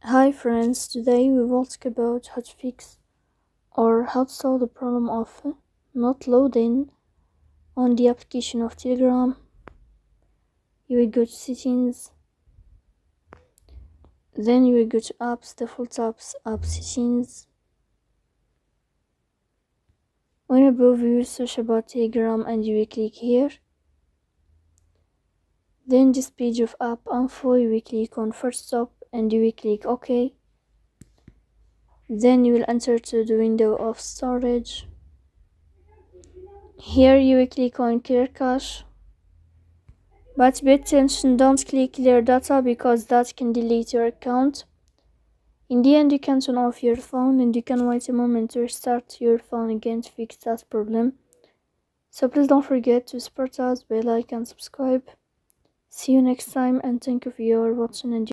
Hi friends, today we will talk about how to fix or how to solve the problem of not loading on the application of Telegram. You will go to settings, then you will go to apps, default apps, app settings. When above you will search about Telegram and you will click here. Then this page of app info, you will click on first stop and you will click OK. Then you will enter to the window of storage. Here you will click on clear cache. But pay attention, don't click clear data because that can delete your account. In the end, you can turn off your phone and you can wait a moment to restart your phone again to fix that problem. So please don't forget to support us by like and subscribe. See you next time and thank you for your watching and